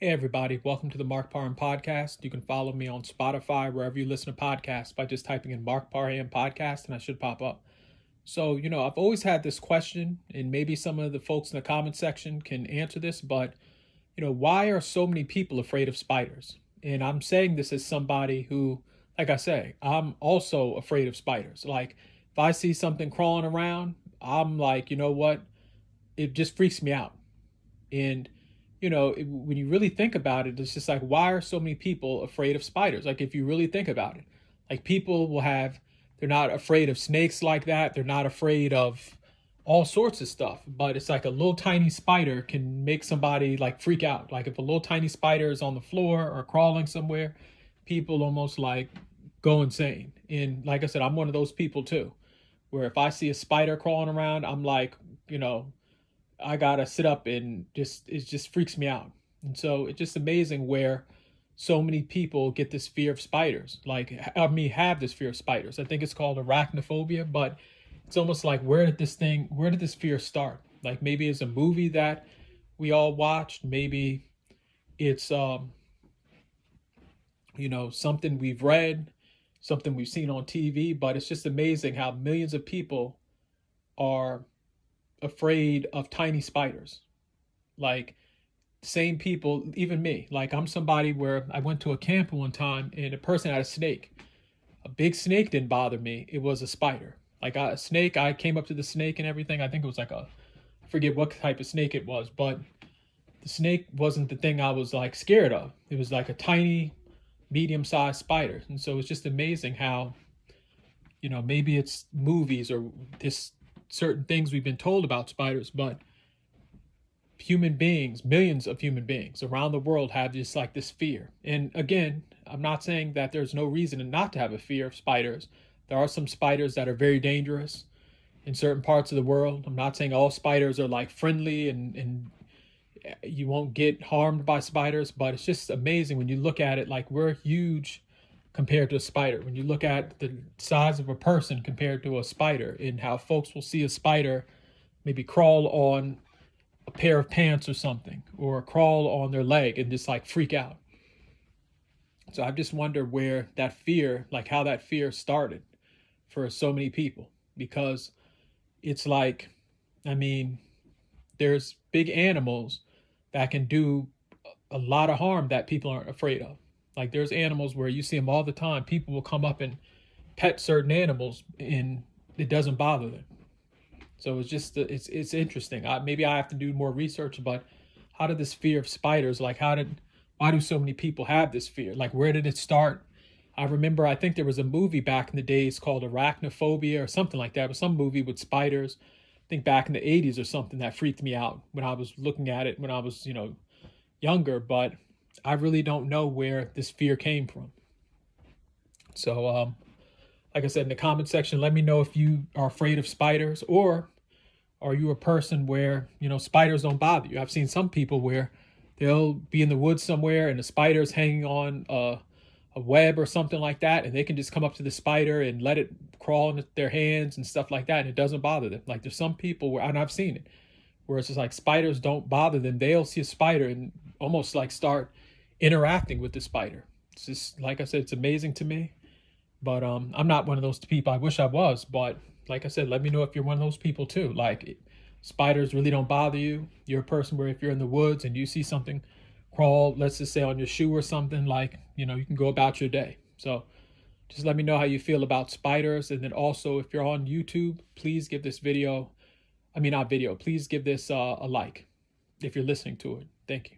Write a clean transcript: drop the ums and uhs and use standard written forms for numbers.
Hey everybody, welcome to the Mark Parham Podcast. You can follow me on Spotify, wherever you listen to podcasts, by just typing in Mark Parham Podcast and I should pop up. So, I've always had this question, and maybe some of the folks in the comment section can answer this, but, why are so many people afraid of spiders? And I'm saying this as somebody who, like I say, I'm also afraid of spiders. Like, if I see something crawling around, I'm like, you know what? It just freaks me out. And when you really think about it, it's just like, why are so many people afraid of spiders? Like, if you really think about it, like people will have, they're not afraid of snakes like that. They're not afraid of all sorts of stuff. But it's like a little tiny spider can make somebody like freak out. Like if a little tiny spider is on the floor or crawling somewhere, people almost like go insane. And like I said, I'm one of those people too, where if I see a spider crawling around, I'm like, I gotta sit up and it just freaks me out. And so it's just amazing where so many people get this fear of spiders. Like have this fear of spiders. I think it's called arachnophobia, but it's almost like where did this fear start? Like maybe it's a movie that we all watched. Maybe it's something we've read, something we've seen on TV, but it's just amazing how millions of people are afraid of tiny spiders. Like same people, even me. Like I'm somebody where I went to a camp one time and a person had a snake. A big snake didn't bother me. It was a spider. Like a snake, I came up to the snake and everything. I think it was like I forget what type of snake it was, but the snake wasn't the thing I was like scared of. It was like a tiny, medium-sized spider. And so it's just amazing how, maybe it's movies or this certain things we've been told about spiders, but human beings, millions of human beings around the world have this fear. And again, I'm not saying that there's no reason not to have a fear of spiders. There are some spiders that are very dangerous in certain parts of the world. I'm not saying all spiders are like friendly and you won't get harmed by spiders, but it's just amazing when you look at it, like we're huge compared to a spider. When you look at the size of a person compared to a spider, and how folks will see a spider maybe crawl on a pair of pants or something, or crawl on their leg and just like freak out. So I just wonder where that fear, like how that fear started for so many people, because it's like, there's big animals that can do a lot of harm that people aren't afraid of. Like there's animals where you see them all the time. People will come up and pet certain animals and it doesn't bother them. So it's just, it's interesting. Maybe I have to do more research, but how did this fear of spiders, like why do so many people have this fear? Like where did it start? I remember, I think there was a movie back in the days called Arachnophobia or something like that. It was some movie with spiders, I think back in the 80s or something, that freaked me out when I was looking at it when I was, younger, but I really don't know where this fear came from. So, like I said, in the comment section, let me know if you are afraid of spiders, or are you a person where, spiders don't bother you? I've seen some people where they'll be in the woods somewhere and the spider's hanging on a web or something like that, and they can just come up to the spider and let it crawl into their hands and stuff like that, and it doesn't bother them. Like there's some people where, and I've seen it, where it's just like spiders don't bother them. They'll see a spider and almost like start interacting with the spider. It's just, like I said, it's amazing to me. But I'm not one of those people. I wish I was, but like I said, let me know if you're one of those people too. Like spiders really don't bother you. You're a person where if you're in the woods and you see something crawl, let's just say on your shoe or something, like, you can go about your day. So just let me know how you feel about spiders. And then also, if you're on YouTube, please give this video, please give this a like if you're listening to it. Thank you.